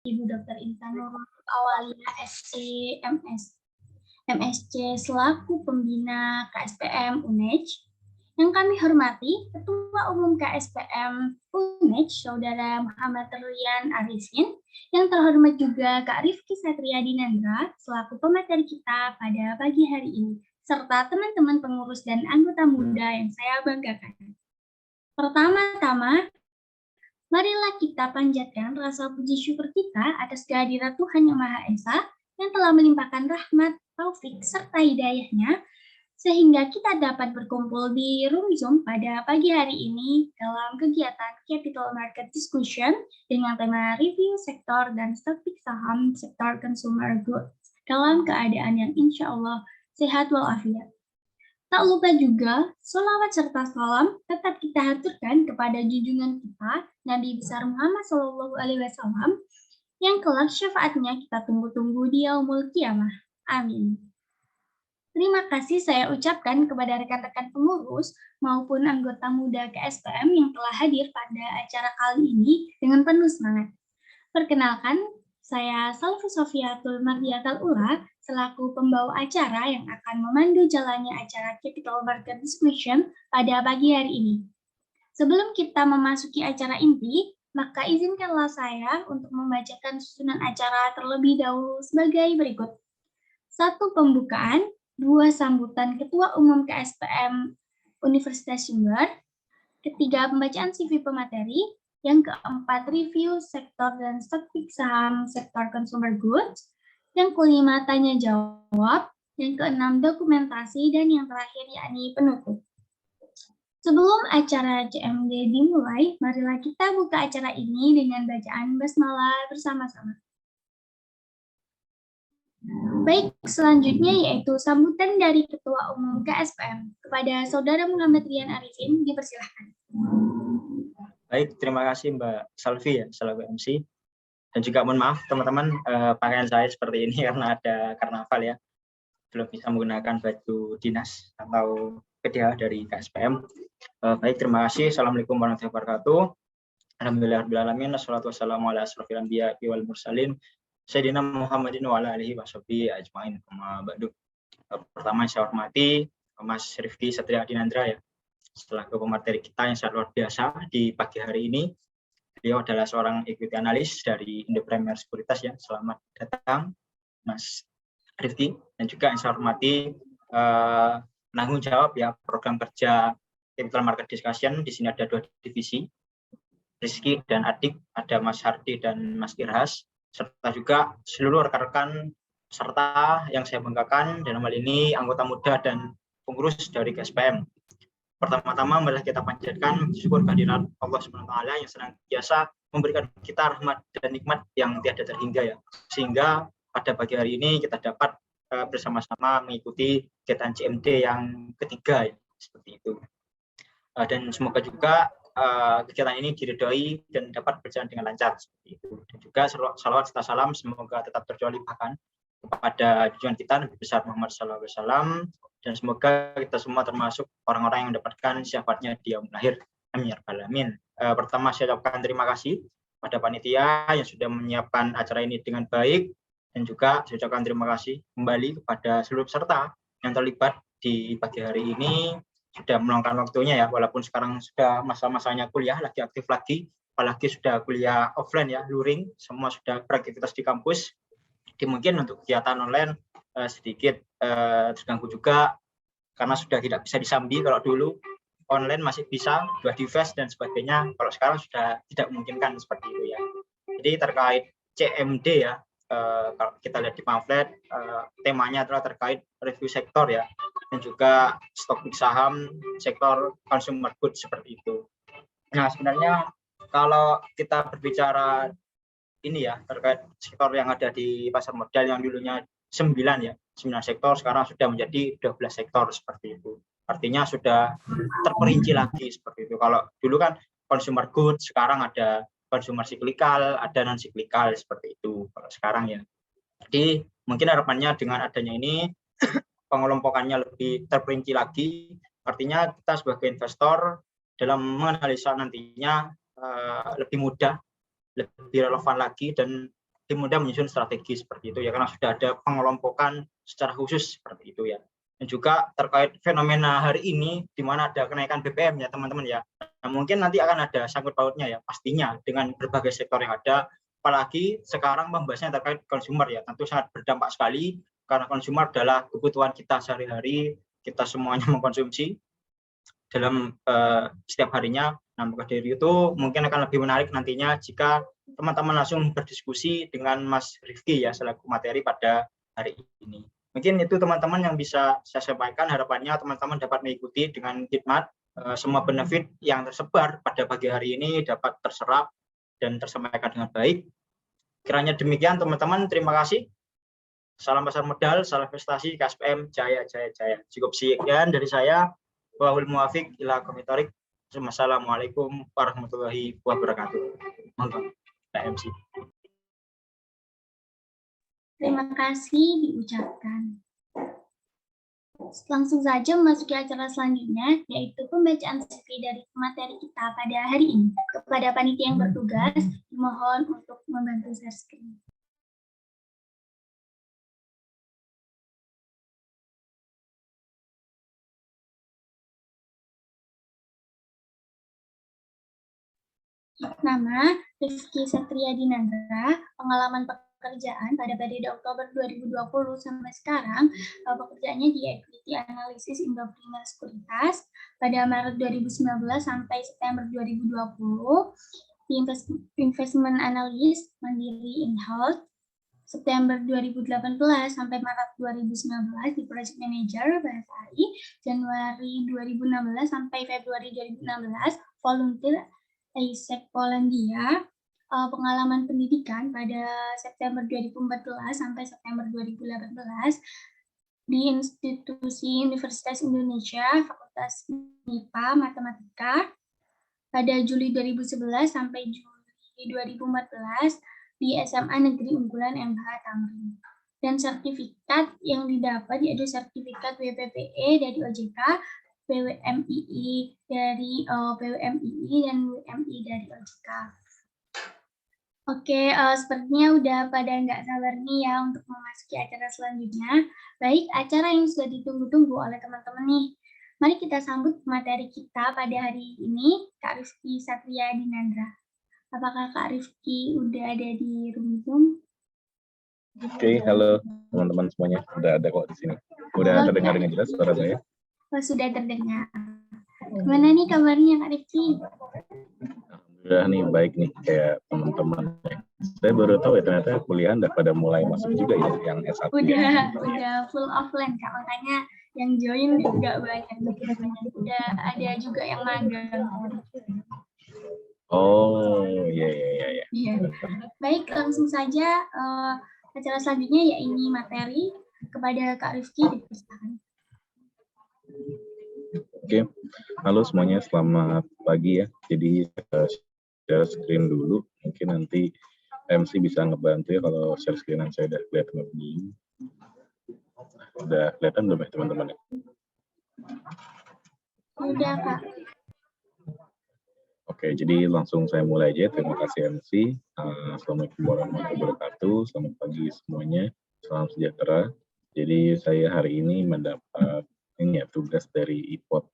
Ibu Dr. Intan Nurul Awalia SC MSC selaku pembina KSPM UNEJ. Yang kami hormati Ketua Umum KSPM UNEJ Saudara Muhammad Rian Arifin, yang terhormat juga Kak Rifki Satria Dinendra selaku pemateri kita pada pagi hari ini, serta teman-teman pengurus dan anggota muda yang saya banggakan. Pertama-tama, marilah kita panjatkan rasa puji syukur kita atas kehadirat Tuhan Yang Maha Esa yang telah melimpahkan rahmat, taufik, serta hidayahnya sehingga kita dapat berkumpul di room Zoom pada pagi hari ini dalam kegiatan Capital Market Discussion dengan tema review sektor dan topik saham sektor consumer goods dalam keadaan yang insya Allah sehat walafiat. Tak lupa juga, sholawat serta salam tetap kita haturkan kepada junjungan kita, Nabi besar Muhammad SAW, yang kelak syafaatnya kita tunggu-tunggu di yaumul qiyamah. Amin. Terima kasih saya ucapkan kepada rekan-rekan pengurus maupun anggota muda KSPM yang telah hadir pada acara kali ini dengan penuh semangat. Perkenalkan, saya Salvi Sofiatul Mardiatal Ula selaku pembawa acara yang akan memandu jalannya acara Capital Market Discussion pada pagi hari ini. Sebelum kita memasuki acara inti, maka izinkanlah saya untuk membacakan susunan acara terlebih dahulu sebagai berikut. 1. Pembukaan, 2. Sambutan Ketua Umum KSPM Universitas Sumber, 3. Pembacaan CV pemateri, yang keempat review sektor dan topik saham sektor consumer goods, yang kelima tanya jawab, yang keenam dokumentasi, dan yang terakhir yakni penutup. Sebelum acara CMD dimulai, marilah kita buka acara ini dengan bacaan basmalah bersama-sama. Baik, selanjutnya yaitu sambutan dari Ketua Umum KSPM. Kepada Saudara Muhammad Rian Arifin, dipersilahkan. Baik, terima kasih Mbak Salvi ya, selaku MC. Dan juga mohon maaf teman-teman, pakaian saya seperti ini karena ada karnaval ya. Belum bisa menggunakan baju dinas atau PDH dari KSPM. Baik, terima kasih. Assalamualaikum warahmatullahi wabarakatuh. Alhamdulillahirrahmanirrahim. Wassalatu wassalamu ala asrofil anbiya wal mursalin. Sayyidina Muhammadin wa ala alihi washabihi ajmain. Pertama saya hormati Mas Rifki Satria Dinendra ya, selaku pemateri kita yang sangat luar biasa di pagi hari ini. Beliau adalah seorang equity analis dari Indo Premier Sekuritas ya. Selamat datang Mas Rifki. Dan juga yang saya hormati penanggung jawab ya program kerja Capital Market Discussion. Di sini ada 2 divisi, Rizky dan Adik, ada Mas Hardi dan Mas Irhas, serta juga seluruh rekan-rekan serta yang saya banggakan dalam hal ini anggota muda dan pengurus dari KSPM. Pertama-tama marilah kita panjatkan syukur kehadirat Allah SWT yang senantiasa memberikan kita rahmat dan nikmat yang tiada terhingga ya, sehingga pada pagi hari ini kita dapat bersama-sama mengikuti kegiatan CMD yang ketiga ya, seperti itu. Dan semoga juga kegiatan ini diridhoi dan dapat berjalan dengan lancar seperti itu. Dan juga salawat serta salam semoga tetap terlimpahkan kepada junjungan kita Nabi besar Muhammad SAW, dan semoga kita semua termasuk orang-orang yang mendapatkan syafaatnya di yaumul akhir. Amin ya rabbal alamin. Pertama saya ucapkan terima kasih pada panitia yang sudah menyiapkan acara ini dengan baik, dan juga saya ucapkan terima kasih kembali kepada seluruh peserta yang terlibat di pagi hari ini, sudah meluangkan waktunya ya, walaupun sekarang sudah masa-masanya kuliah lagi aktif lagi, apalagi sudah kuliah offline ya, luring, semua sudah beraktivitas di kampus. Jadi mungkin untuk kegiatan online sedikit terganggu juga karena sudah tidak bisa disambi. Kalau dulu online masih bisa 2 device dan sebagainya, kalau sekarang sudah tidak memungkinkan seperti itu ya. Jadi terkait CMD ya, kalau kita lihat di pamflet, temanya adalah terkait review sektor ya, dan juga topik saham sektor consumer goods seperti itu. Nah sebenarnya kalau kita berbicara ini ya terkait sektor yang ada di pasar modal yang dulunya 9 ya, 9 sektor sekarang sudah menjadi 12 sektor seperti itu. Artinya sudah terperinci lagi seperti itu. Kalau dulu kan consumer goods, sekarang ada consumer cyclical, ada non cyclical seperti itu. Kalau sekarang ya. Jadi mungkin harapannya dengan adanya ini pengelompokannya lebih terperinci lagi. Artinya kita sebagai investor dalam menganalisa nantinya lebih mudah, lebih relevan lagi, dan mudah menyusun strategi seperti itu ya, karena sudah ada pengelompokan secara khusus seperti itu ya. Dan juga terkait fenomena hari ini di mana ada kenaikan BBM ya teman-teman ya. Nah, mungkin nanti akan ada sangkut pautnya ya pastinya dengan berbagai sektor yang ada, apalagi sekarang membahasnya terkait konsumer ya, tentu sangat berdampak sekali karena konsumer adalah kebutuhan kita sehari-hari, kita semuanya mengkonsumsi dalam setiap harinya. Nah, maka dari itu mungkin akan lebih menarik nantinya jika teman-teman langsung berdiskusi dengan Mas Rifki ya selaku materi pada hari ini. Mungkin itu teman-teman yang bisa saya sampaikan, harapannya teman-teman dapat mengikuti dengan hikmat semua benefit yang tersebar pada pagi hari ini dapat terserap dan tersampaikan dengan baik. Kiranya demikian teman-teman, terima kasih. Salam pasar modal, salam investasi, KSPM, jaya, jaya, jaya. Cukup sekian dari saya. Wahul muwafiq ila aqwamit thoriq. Wassalamualaikum warahmatullahi wabarakatuh. Monggo, Pak MC. Terima kasih diucapkan. Langsung saja memasuki acara selanjutnya, yaitu pembacaan CV dari materi kita pada hari ini. Kepada panitia yang bertugas, dimohon untuk membantu share screen. Nama, Rifki Satria Dinandra, pengalaman pekerjaan pada periode Oktober 2020 sampai sekarang, pekerjaannya di Equity Analysis Indoprima Sekuritas, pada Maret 2019 sampai September 2020, di Investment Analyst Mandiri in-house, September 2018 sampai Maret 2019 di Project Manager BSI, Januari 2016 sampai Februari 2016, volunteer AIESEC Polandia, pengalaman pendidikan pada September 2014 sampai September 2018 di institusi Universitas Indonesia, Fakultas MIPA Matematika, pada Juli 2011 sampai Juli 2014 di SMA Negeri Unggulan MH Tamrin. Dan sertifikat yang didapat yaitu sertifikat WPPE dari OJK, PWMII dari PWMII dan WMI dari OJK. Oke, sepertinya udah pada nggak sabar nih ya untuk memasuki acara selanjutnya. Baik, acara yang sudah ditunggu-tunggu oleh teman-teman nih. Mari kita sambut materi kita pada hari ini, Kak Rifki Satria Dinandra. Apakah Kak Rifki udah ada di room Zoom? Oke, halo teman-teman semuanya. Udah ada kok di sini. Udah terdengar dengan jelas suara saya? Sudah terdengar. Gimana nih kabarnya Kak Rifki? Alhamdulillah nih baik nih kayak teman-teman. Saya baru tahu ya ternyata kuliah udah pada mulai masuk juga ya yang S1. Udah full offline Kak, makanya yang join nggak banyak. Udah ada juga yang magang. Oh, iya. Baik, langsung saja acara selanjutnya yaitu materi kepada Kak Rifki dipersilakan. Oke, halo semuanya, selamat pagi ya. Jadi share screen dulu, mungkin nanti MC bisa ngebantu ya kalau share screen saya udah kelihatan begini. Udah kelihatan belum ya teman-teman? Udah Kak. Oke, jadi langsung saya mulai aja. Terima kasih MC. Assalamualaikum warahmatullahi wabarakatuh. Selamat pagi semuanya. Salam sejahtera. Jadi saya hari ini mendapat tugas dari IPOT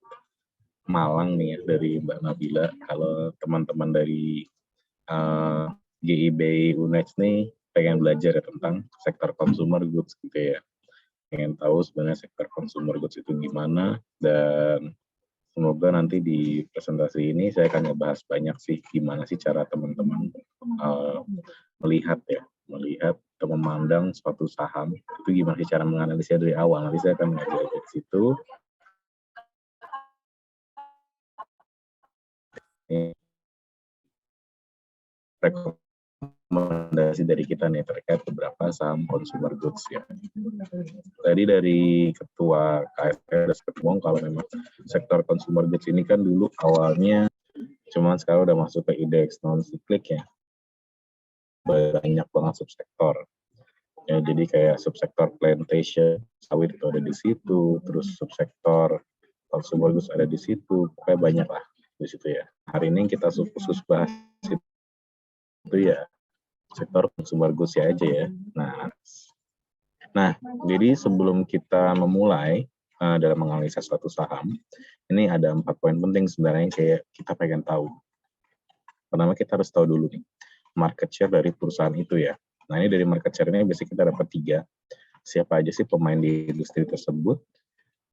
Malang nih ya, dari Mbak Nabila. Kalau teman-teman dari GIB UNEX nih pengen belajar tentang sektor consumer goods gitu ya. Pengen tahu sebenarnya sektor consumer goods itu gimana, dan semoga nanti di presentasi ini saya akan ngebahas banyak sih gimana sih cara teman-teman melihat atau memandang suatu saham, itu gimana sih cara menganalisnya dari awal. Nanti saya akan mengajari dari situ. Rekomendasi dari kita nih terkait beberapa saham consumer goods ya. Tadi dari ketua KFK sudah ngomong kalau memang sektor consumer goods ini kan dulu awalnya cuman sekarang udah masuk ke indeks non siklik ya. Banyak banget subsektor. Ya, jadi kayak subsektor plantation sawit itu ada di situ, terus subsektor consumer goods ada di situ, pokoknya banyak lah di situ ya. Hari ini kita khusus bahas itu ya sektor consumer goods aja ya. Nah, jadi sebelum kita memulai dalam menganalisa suatu saham, ini ada 4 poin penting sebenarnya yang kayak kita pengen tahu. Pertama, kita harus tahu dulu nih market share dari perusahaan itu ya. Nah, ini dari market share ini biasanya kita dapat 3. Siapa aja sih pemain di industri tersebut?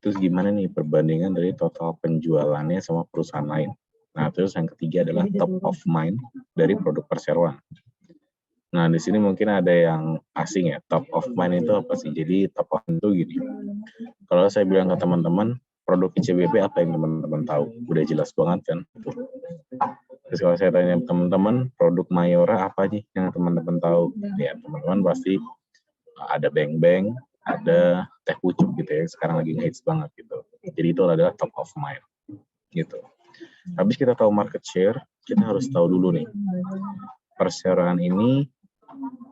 Terus gimana nih perbandingan dari total penjualannya sama perusahaan lain? Nah, terus yang ketiga adalah top of mind dari produk perseroan. Nah, di sini mungkin ada yang asing ya. Top of mind itu apa sih? Jadi top of mind itu gini. Kalau saya bilang ke teman-teman, produk ICBP apa yang teman-teman tahu? Udah jelas banget kan? Terus kalau saya tanya teman-teman, produk Mayora apa nih yang teman-teman tahu? Ya, teman-teman pasti ada Beng-Beng, ada teh pucuk gitu ya. Sekarang lagi ngehits banget gitu. Jadi itu adalah top of mind gitu. Habis kita tahu market share, kita harus tahu dulu nih. Perseroan ini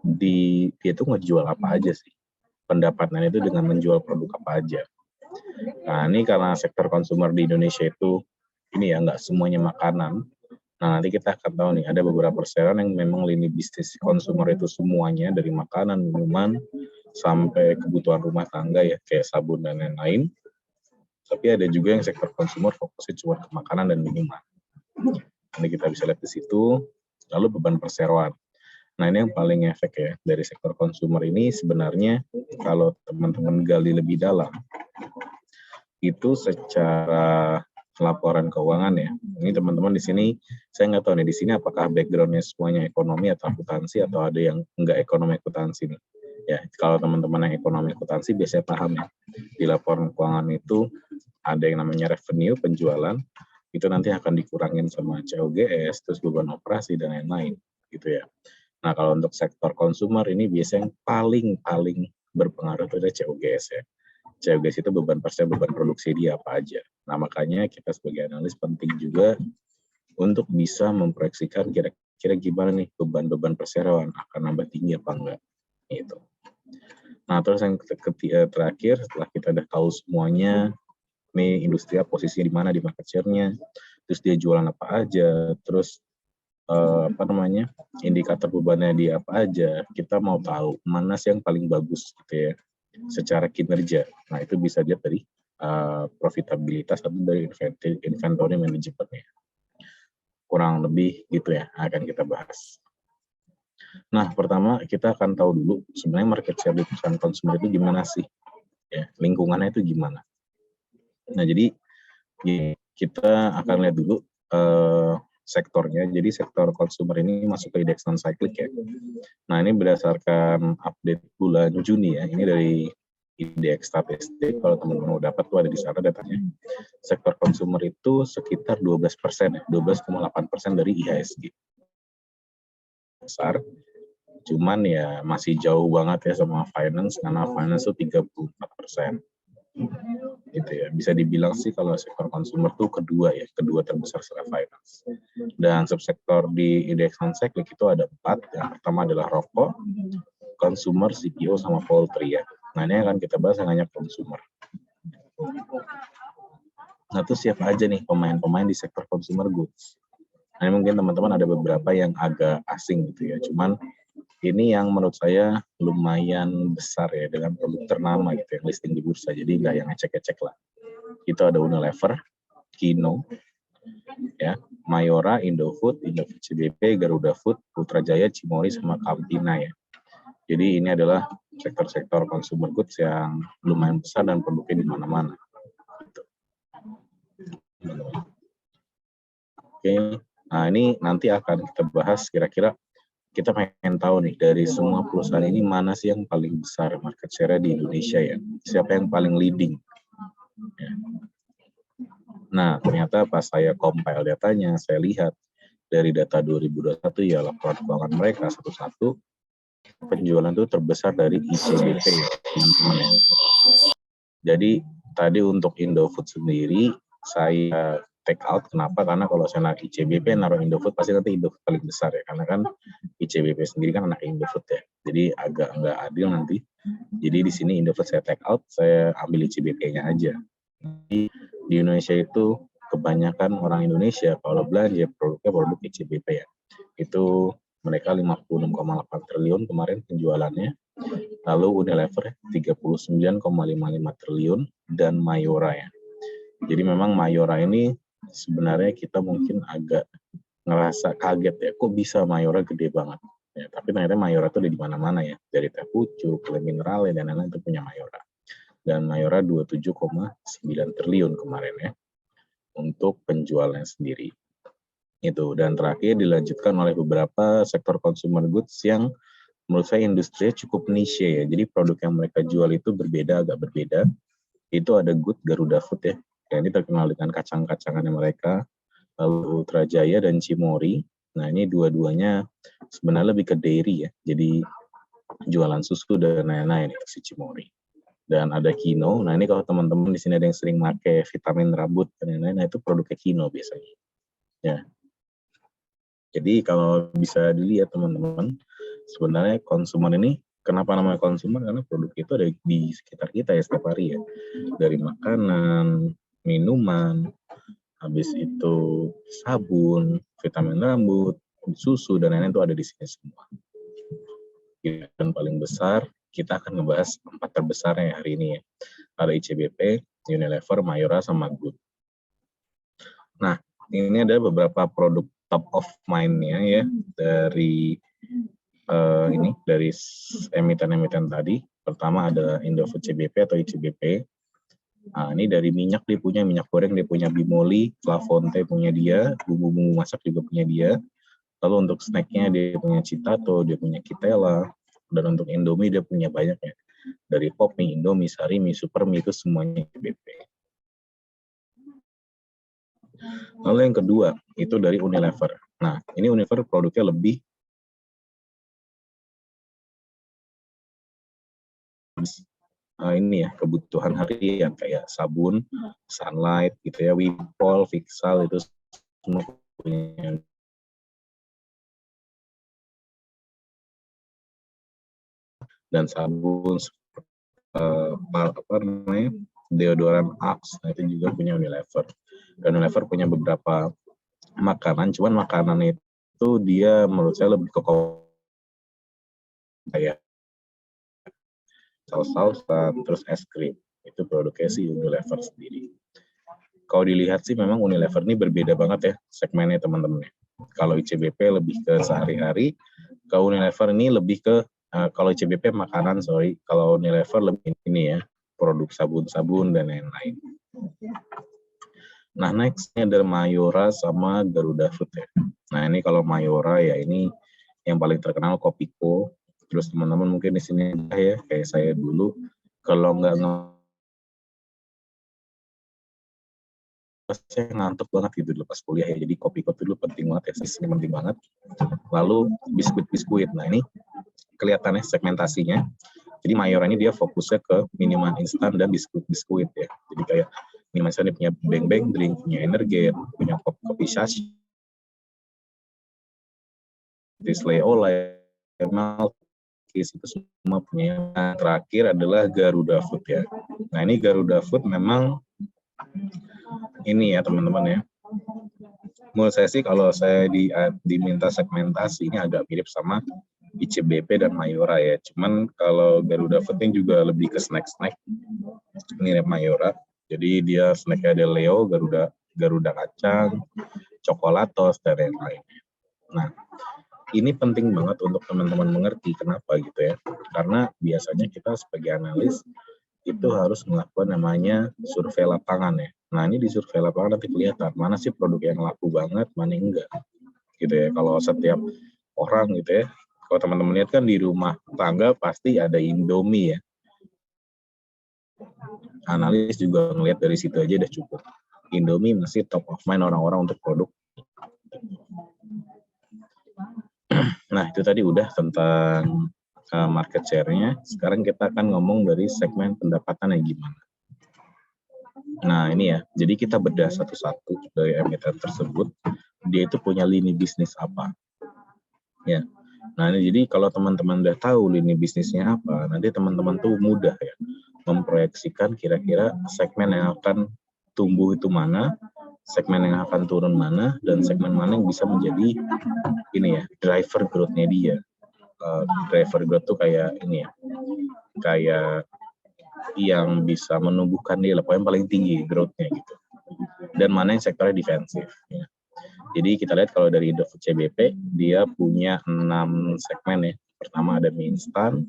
dia tuh ngejual apa aja sih? Pendapatannya itu dengan menjual produk apa aja? Nah, ini karena sektor konsumer di Indonesia itu ini ya nggak semuanya makanan. Nah, nanti kita akan tahu nih ada beberapa perseroan yang memang lini bisnis konsumer itu semuanya dari makanan, minuman sampai kebutuhan rumah tangga ya kayak sabun dan lain-lain. Tapi ada juga yang sektor konsumer fokusnya cuma ke makanan dan minuman. Nanti kita bisa lihat di situ. Lalu beban perseroan. Nah, ini yang paling efek ya dari sektor konsumer ini sebenarnya kalau teman-teman gali lebih dalam itu secara laporan keuangan ya. Ini teman-teman di sini saya nggak tahu nih di sini apakah backgroundnya semuanya ekonomi atau akuntansi atau ada yang nggak ekonomi akuntansi nih. Ya, kalau teman-teman yang ekonomi akuntansi biasanya paham ya. Di laporan keuangan itu ada yang namanya revenue penjualan itu nanti akan dikurangin sama COGS, terus beban operasi dan lain-lain gitu ya. Nah, kalau untuk sektor konsumer ini biasanya yang paling berpengaruh itu ada COGS ya. COGS itu beban produksi dia apa aja. Nah, makanya kita sebagai analis penting juga untuk bisa memproyeksikan kira-kira gimana nih beban perseroan akan nambah tinggi apa enggak gitu. Nah, terus yang terakhir setelah kita udah tahu semuanya nih industri posisinya di mana di market share-nya, terus dia jualan apa aja, terus indikator bebannya dia apa aja, kita mau tahu mana sih yang paling bagus gitu ya secara kinerja. Nah, itu bisa dilihat dari profitabilitas atau dari inventory management-nya. Kurang lebih gitu ya akan kita bahas. Nah, pertama kita akan tahu dulu sebenarnya market share di perusahaan konsumer itu gimana sih? Ya, lingkungannya itu gimana? Nah, jadi kita akan lihat dulu sektornya. Jadi sektor konsumer ini masuk ke indeks non-cyclic ya. Nah, ini berdasarkan update bulan Juni ya. Ini dari indeks statistik. Kalau teman-teman mau dapat tuh ada di sana datanya. Sektor konsumer itu sekitar 12% ya, 12,8% dari IHSG. Besar. Cuman ya masih jauh banget ya sama finance karena finance itu 34%. Gitu ya, bisa dibilang sih kalau sektor konsumer tuh kedua terbesar setelah finance. Dan subsektor di indeks non-cyclic itu ada 4. Yang pertama adalah rokok, consumer, CPO, sama poultry ya. Nah, ini akan kita bahas yang hanya consumer. Nah, itu siapa aja nih pemain-pemain di sektor consumer goods? Nah, ini mungkin teman-teman ada beberapa yang agak asing gitu ya. Cuman ini yang menurut saya lumayan besar ya dengan produk ternama gitu yang listing di bursa. Jadi nggak yang ecek-ecek lah. Itu ada Unilever, Kino, ya, Mayora, Indofood, Indofood CBP, Garuda Food, Putrajaya, Cimory, sama Campina ya. Jadi ini adalah sektor-sektor consumer goods yang lumayan besar dan produknya di mana-mana. Gitu. Oke, nah ini nanti akan kita bahas kira-kira kita pengen tahu nih dari semua perusahaan ini mana sih yang paling besar market share di Indonesia ya? Siapa yang paling leading? Ya. Nah, ternyata pas saya compile datanya, saya lihat dari data 2021 ya laporan keuangan mereka satu-satu penjualan itu terbesar dari ICBP ya, teman-teman ya. Jadi tadi untuk Indofood sendiri saya take out. Kenapa? Karena kalau saya naruh ICBP, naruh Indofood, pasti nanti Indofood paling besar ya. Karena kan ICBP sendiri kan anak Indofood ya. Jadi agak nggak adil nanti. Jadi di sini Indofood saya take out, saya ambil ICBP-nya aja. Di Indonesia itu kebanyakan orang Indonesia kalau belanja produknya produk ICBP ya. Itu Mereka 56,8 triliun kemarin penjualannya. Lalu Unilever 39,55 triliun dan Mayora ya. Jadi memang Mayora ini sebenarnya kita mungkin agak ngerasa kaget ya, kok bisa Mayora gede banget. Ya, tapi ternyata Mayora itu ada di mana-mana ya, dari teh pucuk, teh mineral dan lain-lain itu punya Mayora. Dan Mayora 27,9 triliun kemarin ya untuk penjualnya sendiri. Itu, dan terakhir dilanjutkan oleh beberapa sektor consumer goods yang menurut saya industrinya cukup niche ya. Jadi produk yang mereka jual itu agak berbeda. Itu ada Good Garuda Food ya. Ini terkenal dengan kacang-kacangannya mereka. Lalu Ultra Jaya dan Cimory. Nah, ini dua-duanya sebenarnya lebih ke dairy ya. Jadi jualan susu dan lain-lain si Cimory. Dan ada Kino. Nah, ini kalau teman-teman di sini ada yang sering pakai vitamin rambut dan lain-lain, nah itu produknya Kino biasanya. Ya. Jadi kalau bisa dilihat teman-teman, sebenarnya konsumer ini, kenapa namanya konsumer? Karena produk itu ada di sekitar kita ya setiap hari ya. Dari makanan, minuman, habis itu sabun, vitamin rambut, susu, dan lain-lain itu ada di sini semua. Dan paling besar, kita akan ngebahas 4 terbesarnya hari ini ya. Ada ICBP, Unilever, Mayora, sama Good. Nah, ini ada beberapa produk top of mind-nya ya dari dari emiten-emiten tadi. Pertama ada Indofood CBP atau ICBP. Nah, ini dari minyak dia punya minyak goreng, dia punya Bimoli, Flafonte punya dia, bumbu-bumbu masak juga punya dia. Lalu untuk snacknya dia punya Citato, dia punya Kitela, dan untuk Indomie dia punya banyak ya. Dari Popmie, Indomie, Sarimi, Supermie itu semuanya ICBP. Lalu yang kedua, itu dari Unilever. Nah, ini Unilever produknya lebih ini ya, kebutuhan harian kayak sabun, Sunlight, gitu ya, Wipol, Fixal, itu semua punya. Dan sabun, deodoran Axe, nah itu juga punya Unilever. Dan Unilever punya beberapa makanan, cuman makanan itu dia menurut saya lebih ke kayak saus-sausan, terus es krim. Itu produknya si Unilever sendiri. Kalau dilihat sih memang Unilever ini berbeda banget ya segmennya teman-teman. Kalau ICBP lebih ke sehari-hari, kalau Unilever ini lebih ke kalau ICBP makanan, kalau Unilever lebih ini ya, produk sabun-sabun dan lain-lain. Nah, next-nya ada Mayora sama Garuda Food ya. Nah, ini kalau Mayora ya ini yang paling terkenal Kopiko. Terus teman-teman mungkin di sini ya, kayak saya dulu, kalau nggak saya ngantuk banget gitu pas kuliah ya. Jadi Kopiko dulu penting banget ya, sistemnya penting banget. Lalu biskuit. Nah, ini kelihatannya segmentasinya. Jadi Mayora ini dia fokusnya ke minuman instan dan biskuit ya. Jadi kayak minuman instan dia punya Bang Bang Drink, punya Energet, punya kopi sashi, Disley Olay, Malkis, itu semua punya. Nah, terakhir adalah Garuda Food ya. Nah, ini Garuda Food memang ini ya teman-teman ya. Menurut saya sih kalau saya diminta segmentasi ini agak mirip sama ICBP dan Mayora ya. Cuman kalau Garuda Food ini juga lebih ke snack-snack mirip Mayora. Jadi dia snacknya ada Leo, Garuda kacang, Coklatos, dan lain-lain. Nah, ini penting banget untuk teman-teman mengerti kenapa gitu ya. Karena biasanya kita sebagai analis itu harus melakukan namanya survei lapangan ya. Nah, ini di survei lapangan nanti kelihatan mana sih produk yang laku banget, mana yang enggak. Gitu ya. Kalau setiap orang gitu ya, kalau teman-teman lihat kan di rumah tangga pasti ada Indomie ya. Analis juga ngelihat dari situ aja udah cukup. Indomie masih top of mind orang-orang untuk produk. Nah, itu tadi udah tentang market share-nya. Sekarang kita akan ngomong dari segmen pendapatannya gimana. Nah, ini ya. Jadi kita bedah satu-satu dari emiten tersebut. Dia itu punya lini bisnis apa. Ya. Nah, ini jadi kalau teman-teman udah tahu lini bisnisnya apa, nanti teman-teman tuh mudah ya memproyeksikan kira-kira segmen yang akan tumbuh itu mana, segmen yang akan turun mana dan segmen mana yang bisa menjadi ini ya driver growth-nya dia. Driver growth tuh kayak ini ya, kayak yang bisa menumbuhkan dia lah, yang paling tinggi growth-nya gitu. Dan mana yang sektornya defensif. Ya. Jadi kita lihat kalau dari Indofood CBP, dia punya 6 segmen ya. Pertama ada mie instan,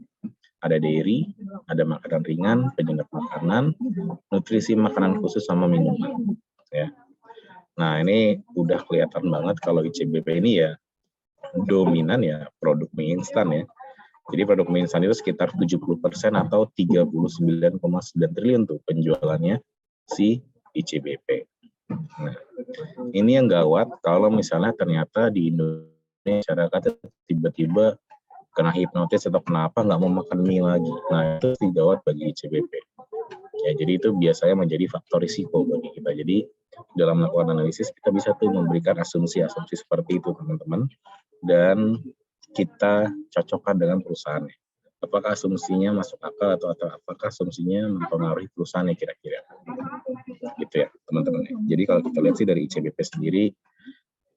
ada dairy, ada makanan ringan, penyedap makanan, nutrisi makanan khusus sama minuman. Ya. Nah ini udah kelihatan banget kalau ICBP ini ya dominan ya produk mie instan ya. Jadi produk mie instan itu sekitar 70% atau 39,9 triliun tuh penjualannya si ICBP. Nah, ini yang gawat kalau misalnya ternyata di Indonesia masyarakat tiba-tiba kena hipnotis atau kenapa nggak mau makan mie lagi. Nah, itu gawat bagi ICBP. Ya, jadi itu biasanya menjadi faktor risiko bagi kita. Jadi dalam melakukan analisis kita bisa tuh memberikan asumsi-asumsi seperti itu teman-teman dan kita cocokkan dengan perusahaannya. Apakah asumsinya masuk akal atau apakah asumsinya mempengaruhi perusahaannya kira-kira. Gitu ya teman-teman. Jadi kalau kita lihat sih dari ICBP sendiri,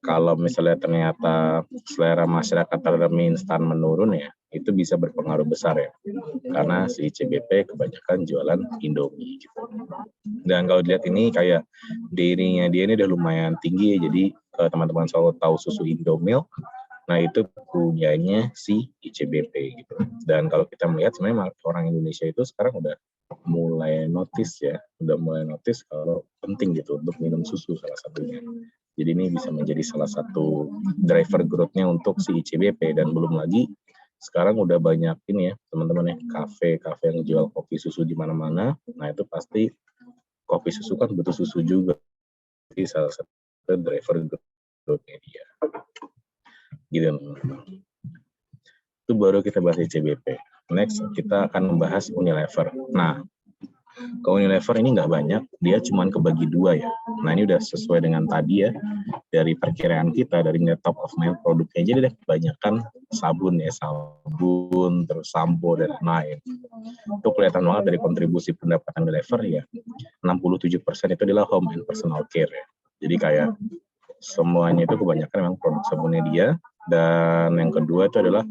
kalau misalnya ternyata selera masyarakat terhadap mie instan menurun ya, itu bisa berpengaruh besar ya. Karena si ICBP kebanyakan jualan Indomie gitu. Dan kalau dilihat ini kayak dairy-nya dia ini udah lumayan tinggi ya, jadi teman-teman selalu tahu susu Indomilk, nah itu punyanya si ICBP gitu. Dan kalau kita melihat sebenarnya orang Indonesia itu sekarang udah mulai notice ya, kalau penting gitu untuk minum susu salah satunya. Jadi ini bisa menjadi salah satu driver growth-nya untuk si ICBP dan belum lagi sekarang udah banyak ini ya teman-teman ya kafe-kafe yang jual kopi susu di mana-mana. Nah itu pasti kopi susu kan butuh susu juga. Jadi salah satu driver growth-nya dia. Gitu teman-teman. Itu baru kita bahas ICBP. Next kita akan membahas Unilever. Nah, ke Unilever ini nggak banyak, dia cuma kebagi dua ya. Nah ini udah sesuai dengan tadi ya, dari perkiraan kita, dari net top of mind produknya. Jadi deh kebanyakan sabun ya, sabun, terus sampo, dan lain. Itu kelihatan banget dari kontribusi pendapatan Unilever ya, 67% itu adalah home and personal care ya. Jadi kayak semuanya itu kebanyakan memang produk sabunnya dia. Dan yang kedua itu adalah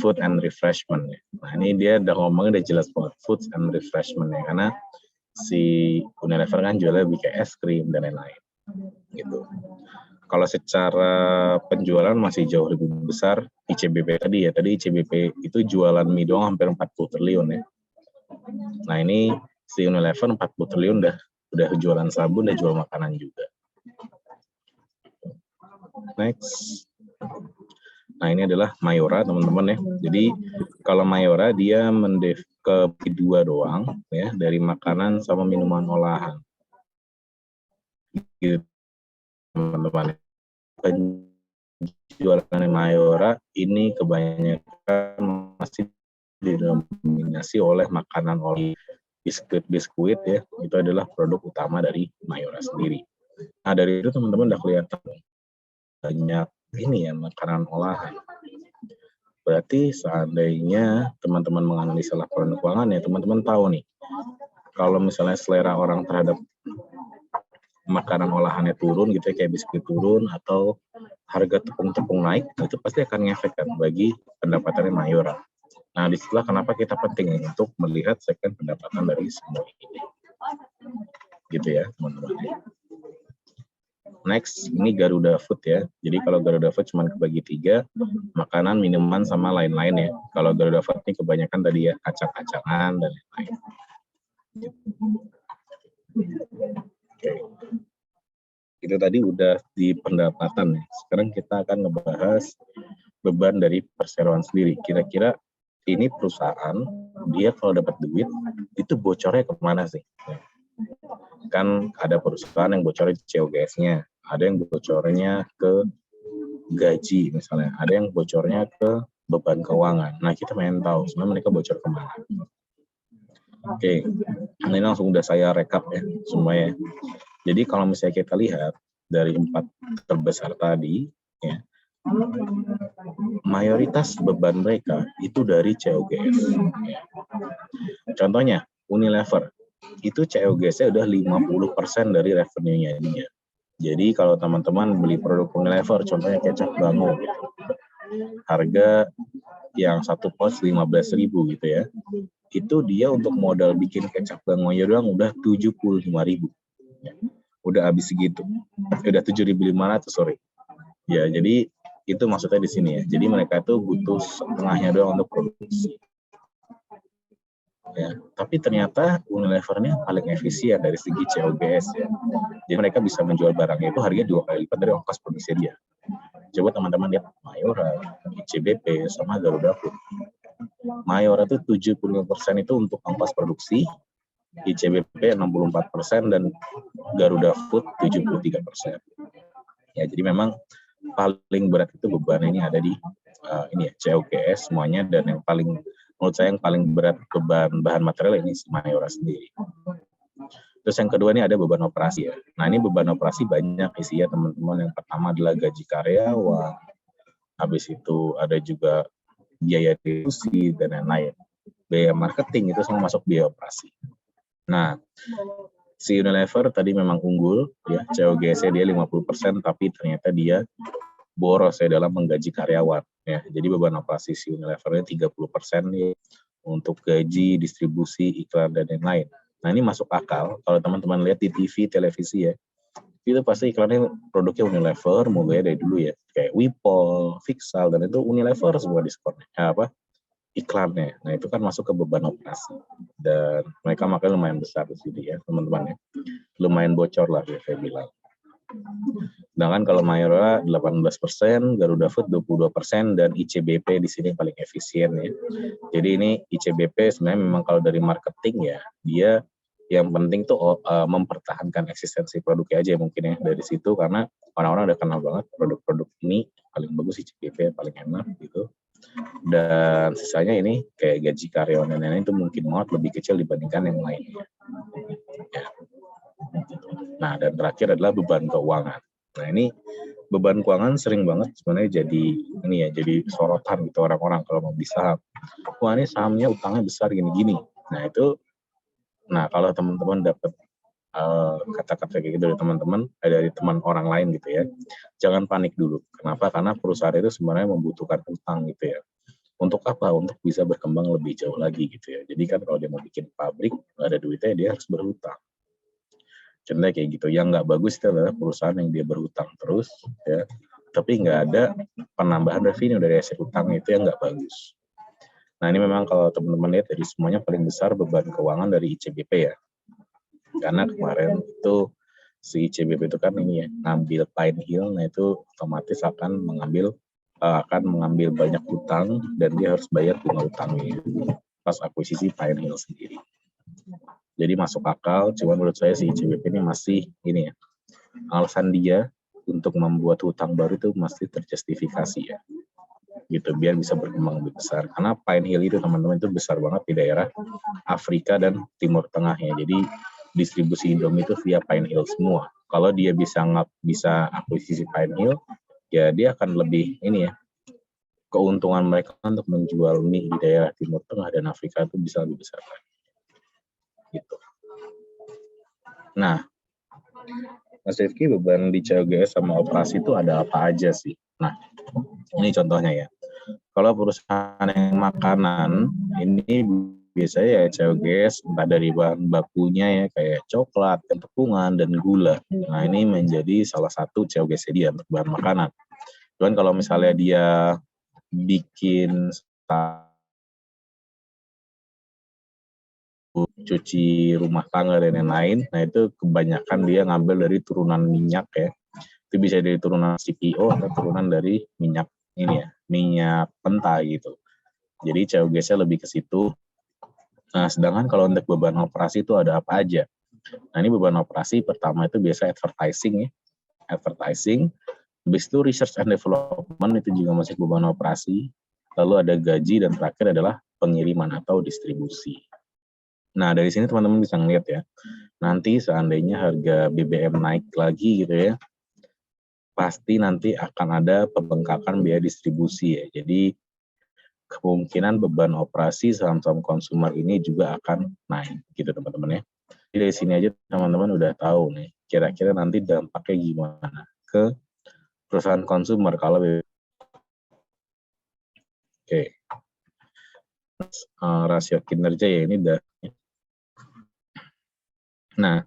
food and refreshment ya. Nah ini dia udah ngomongnya udah jelas banget food and refreshment ya, karena si Unilever kan jualnya lebih kayak es krim dan lain-lain gitu. Kalau secara penjualan masih jauh lebih besar ICBP tadi ya. Tadi ICBP itu jualan mie doang hampir 40 triliun ya. Nah ini si Unilever 40 triliun udah jualan sabun, udah jual makanan juga. Next. Nah ini adalah Mayora teman-teman ya. Jadi kalau Mayora dia ke dua doang ya, dari makanan sama minuman olahan. Gitu teman-teman. Penjualan Mayora ini kebanyakan masih didominasi oleh makanan olahan. Biskuit ya, itu adalah produk utama dari Mayora sendiri. Nah dari itu teman-teman udah kelihatan banyak ini ya makanan olahan. Berarti seandainya teman-teman menganalisa laporan keuangan ya teman-teman tahu nih kalau misalnya selera orang terhadap makanan olahannya turun gitu ya, kayak biskuit turun atau harga tepung-tepung naik, itu pasti akan ngefek kan bagi pendapatannya Mayora. Nah disitulah kenapa kita penting untuk melihat segmen pendapatan dari semua ini gitu ya teman-teman. Next, ini Garuda Food ya. Jadi kalau Garuda Food cuma kebagi 3, makanan, minuman, sama lain-lain ya. Kalau Garuda Food ini kebanyakan tadi ya, kacang-kacangan dan lain-lain. Oke. Itu tadi udah di pendapatan ya. Sekarang kita akan ngebahas beban dari perseroan sendiri. Kira-kira ini perusahaan, dia kalau dapat duit, itu bocornya kemana sih? Kan ada perusahaan yang bocornya COGS-nya, ada yang bocornya ke gaji misalnya, ada yang bocornya ke beban keuangan. Nah kita pengen tahu sebenarnya mereka bocor kemana. Oke, ini langsung udah saya rekap ya semuanya. Jadi kalau misalnya kita lihat dari 4 terbesar tadi, ya, mayoritas beban mereka itu dari COGS. Ya. Contohnya Unilever, itu COGS-nya udah 50% dari revenue-nya dia. Jadi kalau teman-teman beli produk Unilever, contohnya kecap Bango, gitu, harga yang satu pouch 15.000 gitu ya, itu dia untuk modal bikin kecap Bangonya doang udah 75.000. Ya. Udah habis segitu. Udah 7.500, sorry. Ya, jadi itu maksudnya di sini ya. Jadi mereka tuh butuh setengahnya doang untuk produksi. Ya, tapi ternyata Unilever-nya paling efisien dari segi COGS ya. Jadi mereka bisa menjual barangnya itu harganya 2 kali lipat dari ongkos produksi dia. Coba teman-teman lihat Mayora, ICBP, sama Garuda Food. Mayora itu 75% itu untuk ongkos produksi, ICBP 64% dan Garuda Food 73%. Ya, jadi memang paling berat itu beban ini ada di ini ya, COGS semuanya, dan yang paling menurut saya yang paling berat beban bahan material ini si Mayora sendiri. Terus yang kedua ini ada beban operasi ya. Nah ini beban operasi banyak isinya teman-teman. Yang pertama adalah gaji karyawan, habis itu ada juga biaya distribusi dan lain-lain. Biaya marketing itu semua masuk biaya operasi. Nah, si Unilever tadi memang unggul ya, COGS-nya dia 50%, tapi ternyata dia boros ya dalam menggaji karyawan ya. Jadi beban operasi si Unilever-nya 30% nih untuk gaji, distribusi, iklan dan lain-lain. Nah, ini masuk akal kalau teman-teman lihat di TV, televisi ya. Itu pasti iklannya produknya Unilever, mulai dari dulu ya. Kayak Wipol, Fixal, dan itu Unilever semua diskonnya. Iklannya. Nah, itu kan masuk ke beban operasi. Dan mereka makanya lumayan besar di sini ya, teman-teman ya. Lumayan bocor lah ya saya bilang. Sedangkan kalau Mayora 18%, Garuda Food 22%, dan ICBP di sini paling efisien ya. Jadi ini ICBP sebenarnya memang kalau dari marketing ya, dia yang penting tuh mempertahankan eksistensi produknya aja mungkin ya dari situ, karena orang-orang udah kenal banget produk-produk ini paling bagus ICBP, paling enak gitu. Dan sisanya ini kayak gaji karyawan dan lain-lain itu mungkin banget lebih kecil dibandingkan yang lainnya. Ya. Nah, dan terakhir adalah beban keuangan. Nah, ini beban keuangan sering banget sebenarnya jadi sorotan gitu orang-orang kalau mau beli saham. Wah, ini sahamnya utangnya besar gini-gini. Nah, kalau teman-teman dapat kata-kata kayak gitu dari teman-teman, dari teman orang lain gitu ya, jangan panik dulu. Kenapa? Karena perusahaan itu sebenarnya membutuhkan utang gitu ya. Untuk apa? Untuk bisa berkembang lebih jauh lagi gitu ya. Jadi kan kalau dia mau bikin pabrik, nggak ada duitnya, dia harus berhutang. Contohnya kayak gitu. Yang nggak bagus itu adalah perusahaan yang dia berhutang terus, ya, tapi nggak ada penambahan revenue dari hasil hutang, itu yang nggak bagus. Nah, ini memang kalau teman-teman lihat dari semuanya paling besar beban keuangan dari ICBP ya. Karena kemarin itu si ICBP itu kan ini ya, ngambil Pine Hill, nah itu otomatis akan mengambil banyak utang dan dia harus bayar bunga utangnya pas akuisisi Pine Hill sendiri. Jadi masuk akal, cuman menurut saya si ICBP ini masih ini ya, alasan dia untuk membuat hutang baru itu masih terjustifikasi ya, gitu, biar bisa berkembang lebih besar. Karena Pine Hill itu teman-teman itu besar banget di daerah Afrika dan Timur Tengah ya, jadi distribusi Indomie itu via Pine Hill semua. Kalau dia bisa akuisisi Pine Hill, ya dia akan lebih ini ya, keuntungan mereka untuk menjual mie di daerah Timur Tengah dan Afrika itu bisa lebih besar gitu. Nah, Mas Rifki, beban di COGS sama operasi itu ada apa aja sih? Nah, ini contohnya ya. Kalau perusahaan yang makanan, ini biasanya ya COGS entah dari bahan bakunya ya, kayak coklat, tepungan, dan gula. Nah, ini menjadi salah satu COGS dia untuk bahan makanan. Cuman kalau misalnya dia bikin cuci rumah tangga dan lain-lain, nah itu kebanyakan dia ngambil dari turunan minyak ya. Itu bisa dari turunan CPO atau turunan dari minyak ini ya, minyak mentah gitu. Jadi COGS-nya lebih ke situ. Nah, sedangkan kalau untuk beban operasi itu ada apa aja? Nah, ini beban operasi pertama itu biasa advertising ya. Advertising, habis itu research and development itu juga masih beban operasi. Lalu ada gaji, dan terakhir adalah pengiriman atau distribusi. Nah, dari sini teman-teman bisa ngeliat ya, nanti seandainya harga BBM naik lagi gitu ya, pasti nanti akan ada pembengkakan biaya distribusi ya. Jadi kemungkinan beban operasi saham-saham konsumer ini juga akan naik gitu teman-teman ya. Jadi dari sini aja teman-teman udah tahu nih, kira-kira nanti dampaknya gimana ke perusahaan konsumer kalau rasio kinerja ya ini dah. Nah,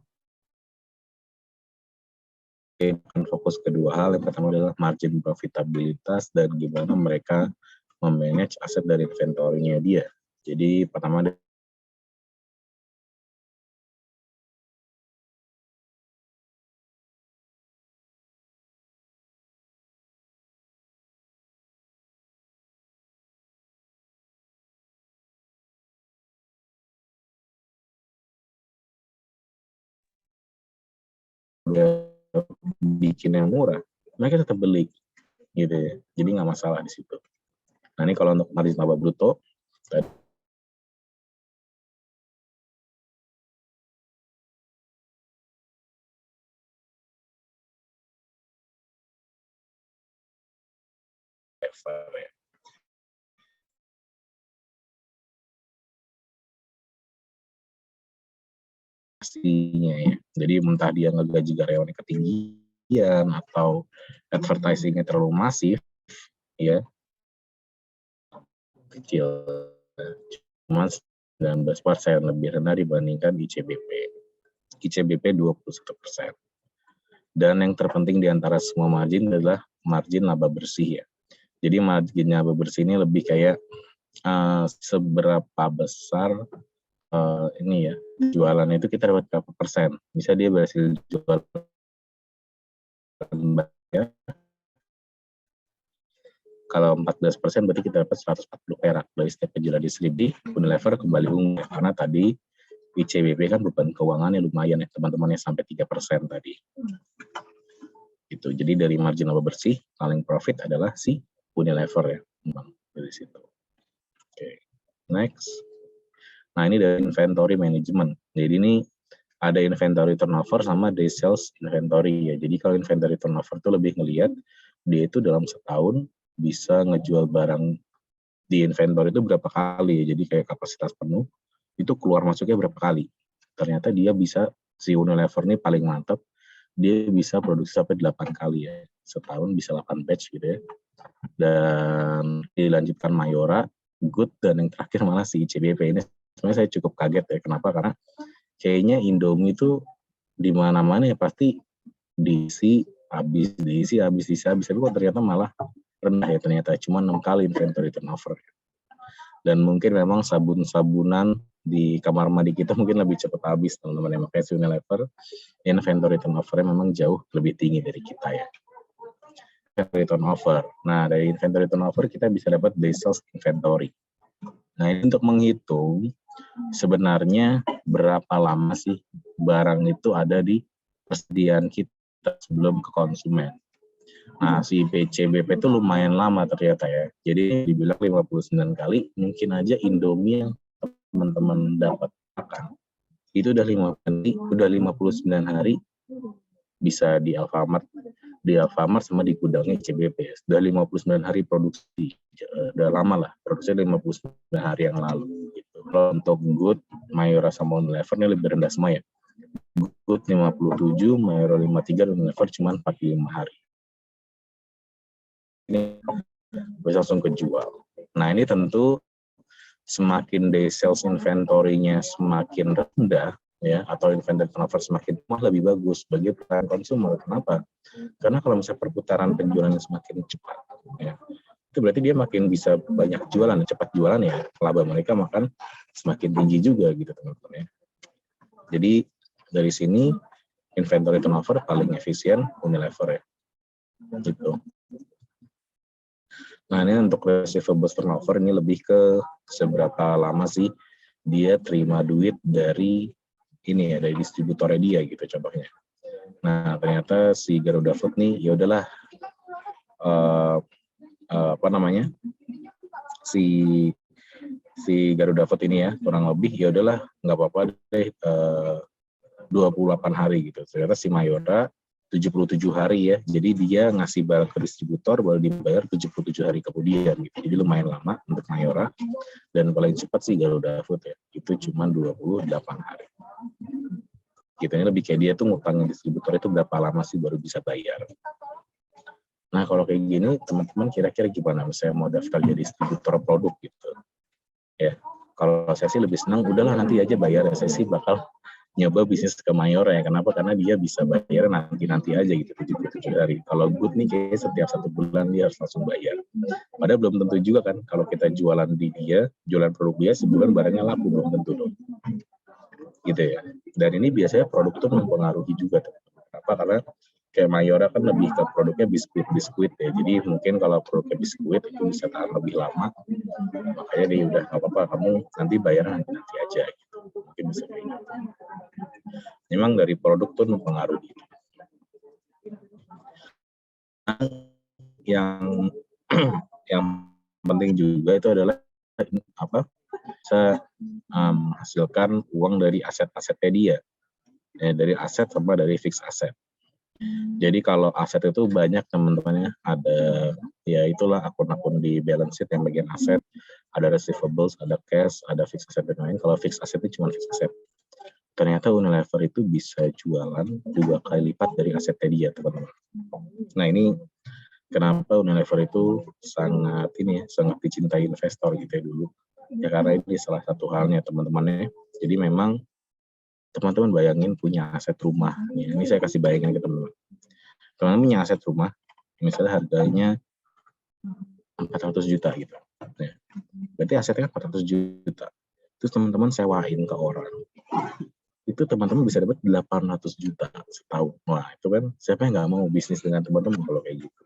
fokus kedua hal, yang pertama adalah margin profitabilitas dan gimana mereka memanage aset dari inventory-nya dia. Jadi pertama bikin yang murah, mereka tetap beli gitu ya. Jadi nggak masalah di situ. Nah ini kalau untuk margin laba bruto, ya. Pastinya ya. Jadi entah dia ngegaji karyawannya ketinggian atau advertisingnya terlalu masif, ya kecil, cuma 19% lebih rendah dibandingkan ICBP. ICBP 21%. Dan yang terpenting di antara semua margin adalah margin laba bersih ya. Jadi margin laba bersih ini lebih kayak seberapa besar ini ya jualan itu kita dapat berapa persen. Bisa dia berhasil jual ya. Kalau 14% berarti kita dapat 140 perak dari setiap penjualan distribusi. Unilever kembali unggul karena tadi ICBP kan beban keuangannya lumayan ya teman-temannya sampai 3% tadi. Gitu. Jadi dari margin laba bersih paling profit adalah si Unilever ya, dari situ. Oke. Next. Nah, ini dari inventory management. Jadi ini ada inventory turnover sama day sales inventory ya. Jadi kalau inventory turnover itu lebih ngelihat dia itu dalam setahun bisa ngejual barang di inventory itu berapa kali ya. Jadi kayak kapasitas penuh itu keluar masuknya berapa kali. Ternyata dia bisa, si Unilever ini paling mantap, dia bisa produksi sampai 8 kali ya. Setahun bisa 8 batch gitu ya. Dan dilanjutkan Mayora, Good, dan yang terakhir malah si ICBP ini. Sebenarnya saya cukup kaget ya. Kenapa? Karena kayaknya Indomie itu di mana-mana ya pasti diisi habis. Tapi kok ternyata malah rendah ya ternyata. Cuma 6 kali inventory turnover. Dan mungkin memang sabun-sabunan di kamar mandi kita mungkin lebih cepat habis teman-teman yang pakai Unilever. Inventory turnover-nya memang jauh lebih tinggi dari kita ya. Inventory turnover. Nah, dari inventory turnover kita bisa dapat day sales inventory. Nah, ini untuk menghitung sebenarnya berapa lama sih barang itu ada di persediaan kita sebelum ke konsumen. Nah, si PCBP itu lumayan lama ternyata ya. Jadi dibilang 59 kali, mungkin aja Indomie yang teman-teman dapat makan itu udah 59 hari bisa di Alfamart sama di gudangnya CBP. Sudah 59 hari produksi. Udah lama lah, produksinya 59 hari yang lalu gitu. Kalau untuk Good, Mayora sama Unilever ini lebih rendah semua ya. Good 57, Mayora 53, dan Unilever cuma 45 hari. Ini bisa langsung kejual. Nah, ini tentu semakin day sales inventory-nya semakin rendah ya, atau inventory turnover semakin lemah, lebih bagus bagi perusahaan konsumer. Kenapa? Karena kalau misalnya perputaran penjualannya semakin cepat ya, itu berarti dia makin bisa banyak jualan, cepat jualan ya, laba mereka makan semakin tinggi juga gitu teman-teman ya. Jadi dari sini inventory turnover paling efisien Unilever ya. Gitu. Nah, ini untuk receivables turnover ini lebih ke seberapa lama sih dia terima duit dari ini ya, dari distributornya dia gitu contohnya. Nah, ternyata si Garuda Food nih ya udahlah si Garuda Food ini ya kurang lebih ya udahlah nggak apa-apa deh 28 hari gitu. Ternyata si Mayora 77 hari ya. Jadi dia ngasih barang ke distributor baru dibayar 77 hari kemudian gitu. Jadi lumayan lama untuk Mayora, dan paling cepat sih Garuda Food ya. Itu cuma 28 hari. gitu. Ini lebih kayak dia tuh ngutangin distributor itu berapa lama sih baru bisa bayar. Nah kalau kayak gini teman-teman kira-kira gimana? Misalnya mau daftar jadi distributor produk gitu, ya. Kalau saya sih lebih senang, udahlah nanti aja bayar. Saya sih bakal nyoba bisnis ke Mayora ya. Kenapa? Karena dia bisa bayar nanti aja gitu, 77 hari. Kalau Good nih kayaknya setiap 1 bulan dia harus langsung bayar. Padahal belum tentu juga kan, kalau kita jualan di dia, jualan produk dia, sebulan barangnya laku, belum tentu dong. Gitu ya. Dan ini biasanya produk itu mempengaruhi juga. Kenapa? Karena kayak Mayora kan lebih ke produknya biskuit ya. Jadi mungkin kalau produknya biskuit itu bisa tahan lebih lama. Makanya dia udah nggak apa-apa, kamu nanti bayar nanti aja gitu. Mungkin bisa kayak gitu. Memang dari produk tuh mempengaruhi. Yang penting juga itu adalah apa? Bisa menghasilkan uang dari aset-asetnya dia. Ya, dari aset sama dari fixed asset. Jadi kalau aset itu banyak teman-temannya, ada ya itulah akun-akun di balance sheet yang bagian aset, ada receivables, ada cash, ada fixed asset dan lain. Kalau fixed asset itu cuma fixed asset. Ternyata Unilever itu bisa jualan 2 kali lipat dari asetnya dia, teman-teman. Nah ini kenapa Unilever itu sangat dicintai investor gitu ya dulu. Ya karena ini salah satu halnya teman-temannya. Jadi memang teman-teman bayangin punya aset rumah. Ini saya kasih bayangin ke teman-teman. Teman-teman punya aset rumah, misalnya harganya 400 juta gitu. Ya. Berarti asetnya 400 juta. Terus teman-teman sewain ke orang. Itu teman-teman bisa dapat 800 juta setahun. Wah, itu kan siapa yang nggak mau bisnis dengan teman-teman kalau kayak gitu.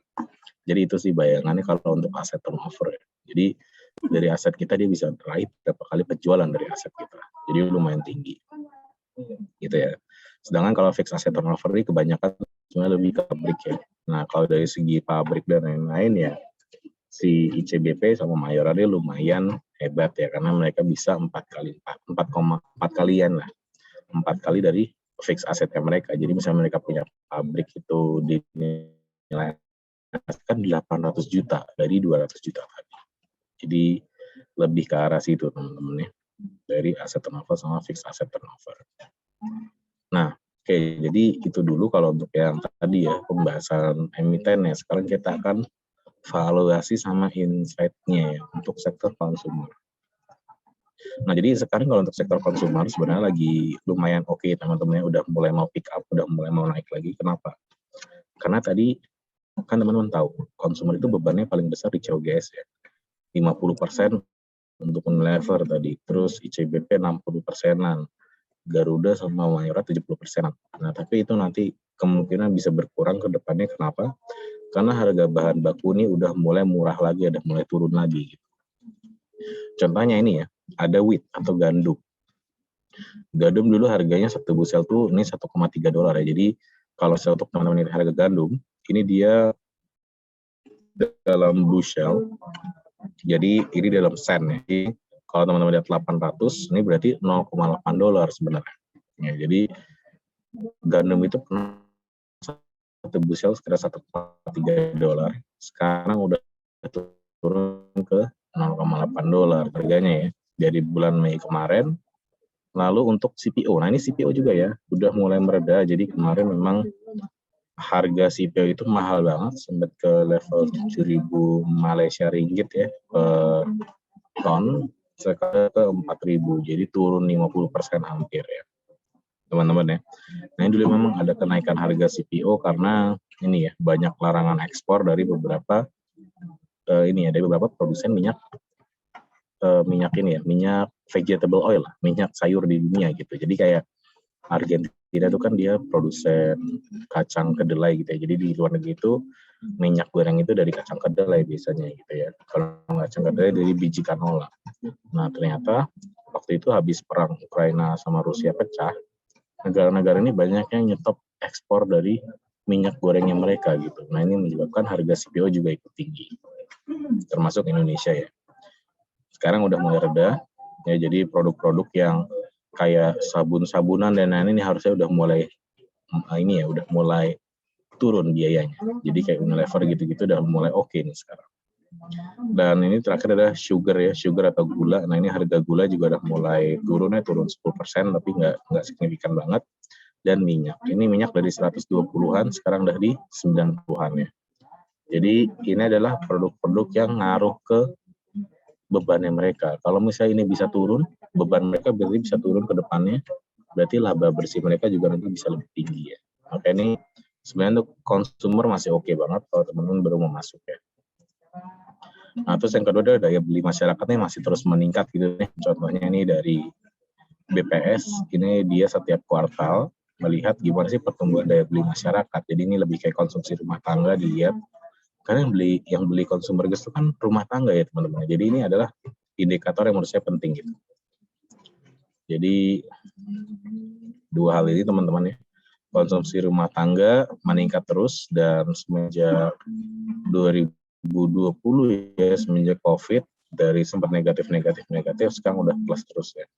Jadi itu sih bayangannya kalau untuk aset turnover ya. Jadi dari aset kita dia bisa raih berapa kali penjualan dari aset kita. Jadi lumayan tinggi. Gitu ya. Sedangkan kalau fixed asset turnover ini kebanyakan sebenarnya lebih ke pabrik ya. Nah, kalau dari segi pabrik dan lain-lain ya si ICBP sama Mayora ini lumayan hebat ya karena mereka bisa 4,4 kalian lah. 4 kali dari fixed assetnya mereka. Jadi misalnya mereka punya pabrik itu dinilai kan 800 juta dari 200 juta tadi. Jadi lebih ke arah situ teman-teman ya. Dari aset turnover sama fixed asset turnover. Nah, oke, jadi itu dulu kalau untuk yang tadi ya, pembahasan emiten ya. Sekarang kita akan valuasi sama insight-nya ya, untuk sektor konsumer. Nah, jadi sekarang kalau untuk sektor konsumer sebenarnya lagi lumayan oke, teman-teman, udah mulai mau pick up, udah mulai mau naik lagi. Kenapa? Karena tadi kan teman-teman tahu, konsumer itu bebannya paling besar di COGS ya. 50% untuk Unilever tadi, terus ICBP 60%-an, Garuda sama Mayora 70%-an. Nah, tapi itu nanti kemungkinan bisa berkurang ke depannya. Kenapa? Karena harga bahan baku ini udah mulai murah lagi, udah mulai turun lagi. Gitu. Contohnya ini ya, ada wheat atau gandum. Gandum dulu harganya 1 bushel tuh ini $1,3 ya. Jadi kalau saya untuk teman-teman ini harga gandum, ini dia dalam bushel. Jadi ini dalam sen ya. Jadi, kalau teman-teman lihat 800, ini berarti $0,8 sebenarnya. Ya, jadi gandum itu pernah 1 bushel sekitar $1,3. Sekarang udah turun ke $0,8 harganya ya. Dari bulan Mei kemarin. Lalu untuk CPO, nah ini CPO juga ya, udah mulai mereda. Jadi kemarin memang harga CPO itu mahal banget, sempat ke level 7.000 Malaysia Ringgit ya per ton, sekarang ke 4.000, jadi turun 50% hampir ya teman-teman ya. Nah ini dulu memang ada kenaikan harga CPO karena ini ya banyak larangan ekspor dari beberapa dari beberapa produsen minyak ini ya, minyak vegetable oil, minyak sayur di dunia gitu. Jadi kayak Argentina itu kan dia produsen kacang kedelai gitu ya. Jadi di luar negeri itu minyak goreng itu dari kacang kedelai biasanya gitu ya. Kalau kacang kedelai dari biji canola. Nah ternyata waktu itu habis perang Ukraina sama Rusia pecah, negara-negara ini banyak yang nyetop ekspor dari minyak gorengnya mereka gitu. Nah ini menyebabkan harga CPO juga ikut tinggi, termasuk Indonesia ya. Sekarang udah mulai reda, ya jadi produk-produk yang kayak sabun-sabunan dan lain-lain ini harusnya udah mulai udah mulai turun biayanya. Jadi kayak Unilever gitu-gitu udah mulai oke nih sekarang. Dan ini terakhir ada sugar atau gula. Nah ini harga gula juga udah mulai turun 10%, tapi nggak signifikan banget. dan minyak. Ini minyak dari 120-an sekarang udah di 90-an ya. Jadi ini adalah produk-produk yang ngaruh ke bebannya mereka. Kalau misalnya ini bisa turun, beban mereka berarti bisa turun ke depannya, berarti laba bersih mereka juga nanti bisa lebih tinggi ya. Maka ini sebenarnya untuk konsumer masih oke banget kalau teman-teman baru mau masuk ya. Nah, terus yang kedua adalah daya beli masyarakatnya masih terus meningkat gitu nih. Contohnya ini dari BPS, ini dia setiap kuartal melihat gimana sih pertumbuhan daya beli masyarakat. Jadi ini lebih kayak konsumsi rumah tangga dilihat. Karena yang beli consumer goods itu kan rumah tangga ya teman-teman. Jadi ini adalah indikator yang menurut saya penting gitu. Jadi dua hal ini teman-teman ya. Konsumsi rumah tangga meningkat terus dan semenjak 2020 ya, semenjak COVID dari sempat negatif sekarang udah plus terus ya.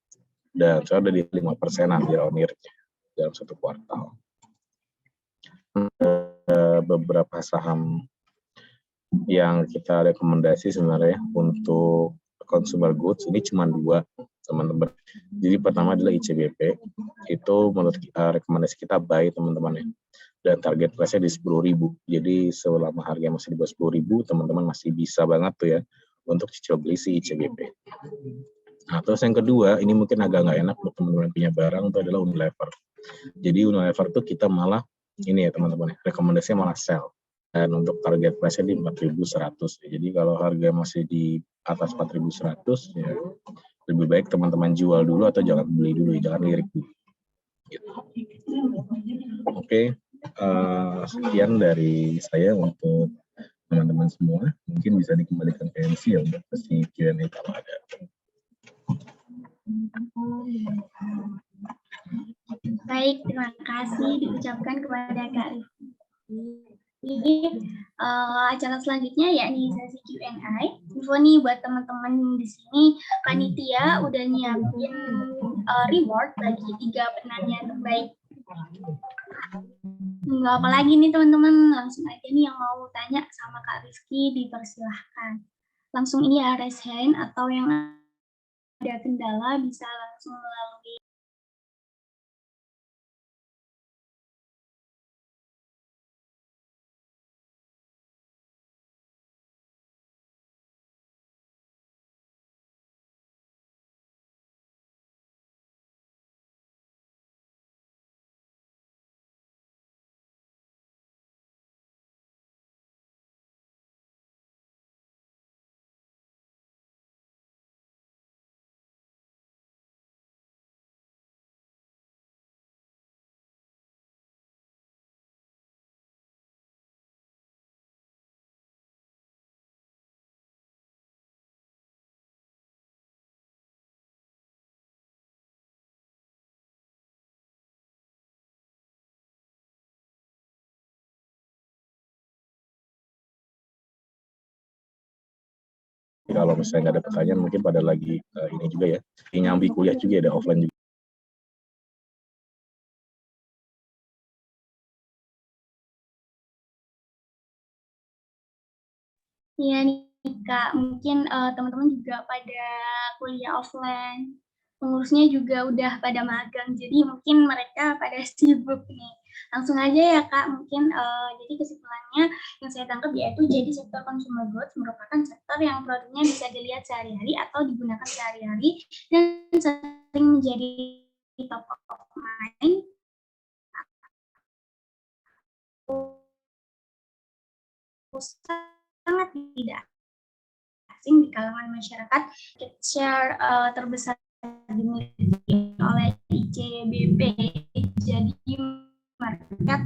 Dan sekarang udah di 5% year-on-year dalam satu kuartal. Beberapa saham yang kita rekomendasi sebenarnya untuk consumer goods ini cuma 2 teman-teman. Jadi pertama adalah ICBP, itu menurut rekomendasi kita buy teman-teman ya. Dan target price-nya di 10.000. Jadi selama harga masih di bawah 10.000, teman-teman masih bisa banget tuh ya untuk cicil beli si ICBP. Nah, terus yang kedua, ini mungkin agak nggak enak buat teman-teman yang punya barang, itu adalah Unilever. Jadi Unilever tuh kita malah, ini ya teman-teman, rekomendasinya malah sell. Dan untuk target price-nya di 4.100. Jadi kalau harga masih di atas 4.100, ya lebih baik teman-teman jual dulu atau jangan beli dulu, jangan lirik dulu. Gitu. Oke, sekian dari saya untuk teman-teman semua. Mungkin bisa dikembalikan ke MC ya untuk sesi Q&A kalau ada. Baik, terima kasih diucapkan kepada Kak Rifki. Acara selanjutnya yakni sesi Q&A. Info nih buat teman-teman di sini, panitia udah nyiapin reward bagi 3 penanya terbaik. Nggak apa lagi nih teman-teman, langsung aja nih yang mau tanya sama Kak Rifki dipersilahkan. Langsung ini ya raise hand, atau yang ada kendala bisa langsung melalui Kalau misalnya nggak ada pertanyaan, mungkin pada lagi ini juga ya, nyambi kuliah juga ada offline juga. Iya nih Kak, mungkin teman-teman juga pada kuliah offline, pengurusnya juga udah pada magang, jadi mungkin mereka pada sibuk nih. Langsung aja ya Kak, mungkin jadi kesimpulannya yang saya tangkap yaitu jadi sektor consumer goods merupakan sektor yang produknya bisa dilihat sehari-hari atau digunakan sehari-hari dan sering menjadi top of mind sangat tidak asing di kalangan masyarakat. Share terbesar dimiliki oleh ICBP, jadi market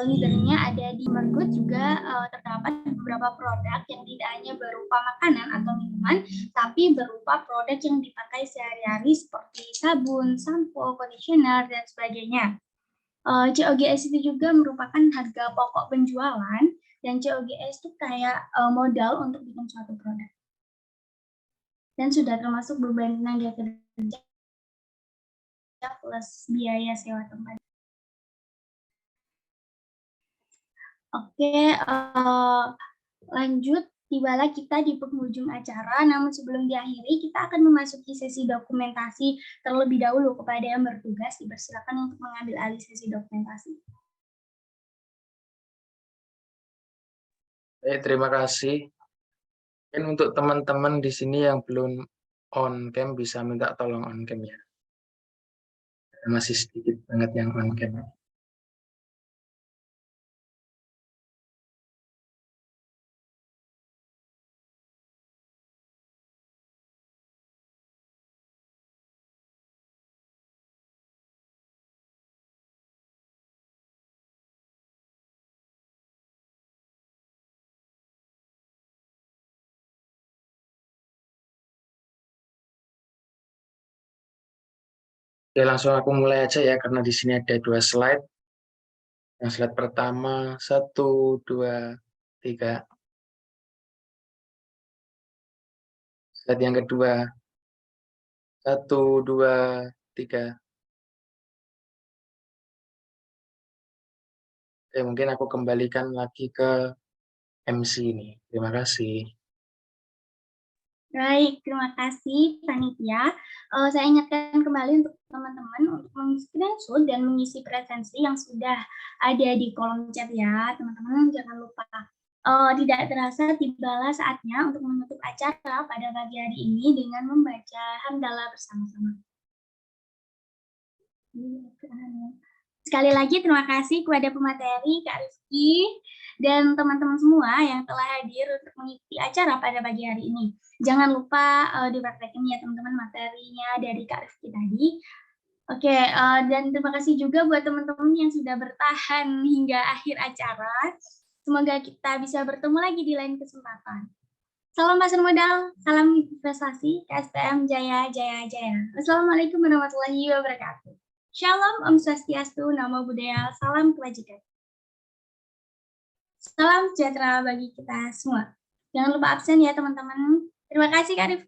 leadernya ada di Mergut. Juga terdapat beberapa produk yang tidak hanya berupa makanan atau minuman, tapi berupa produk yang dipakai sehari-hari seperti sabun, sampo, conditioner, dan sebagainya. COGS itu juga merupakan harga pokok penjualan, dan COGS itu kayak modal untuk bikin suatu produk. Dan sudah termasuk beban tenaga kerja plus biaya sewa tempat. Oke, lanjut tibalah kita di penghujung acara, namun sebelum diakhiri, kita akan memasuki sesi dokumentasi terlebih dahulu. Kepada yang bertugas, dipersilakan untuk mengambil alih sesi dokumentasi. Terima kasih. Mungkin untuk teman-teman di sini yang belum on cam bisa minta tolong on cam ya. Masih sedikit banget yang on cam. Oke, langsung aku mulai aja ya, karena di sini ada 2 slide. Yang slide pertama, 1, 2, 3. Slide yang kedua, 1, 2, 3. Oke, mungkin aku kembalikan lagi ke MC ini. Terima kasih. Baik, terima kasih panitia. Saya ingatkan kembali untuk teman-teman untuk meng-screenshot dan mengisi presensi yang sudah ada di kolom chat ya, teman-teman jangan lupa. Tidak terasa tibalah saatnya untuk menutup acara pada pagi hari ini dengan membaca hamdalah bersama-sama. Sekali lagi terima kasih kepada pemateri, Kak Rizky, dan teman-teman semua yang telah hadir untuk mengikuti acara pada pagi hari ini. Jangan lupa dipraktekin ya teman-teman materinya dari Kak Rizky tadi. Oke, dan terima kasih juga buat teman-teman yang sudah bertahan hingga akhir acara. Semoga kita bisa bertemu lagi di lain kesempatan. Salam pasar modal, salam investasi, KSPM Jaya Jaya Jaya. Wassalamualaikum warahmatullahi wabarakatuh. Shalom, Om Swastiastu, Namo Buddhaya, salam kebajikan. Salam sejahtera bagi kita semua. Jangan lupa absen ya teman-teman. Terima kasih Kak Rif.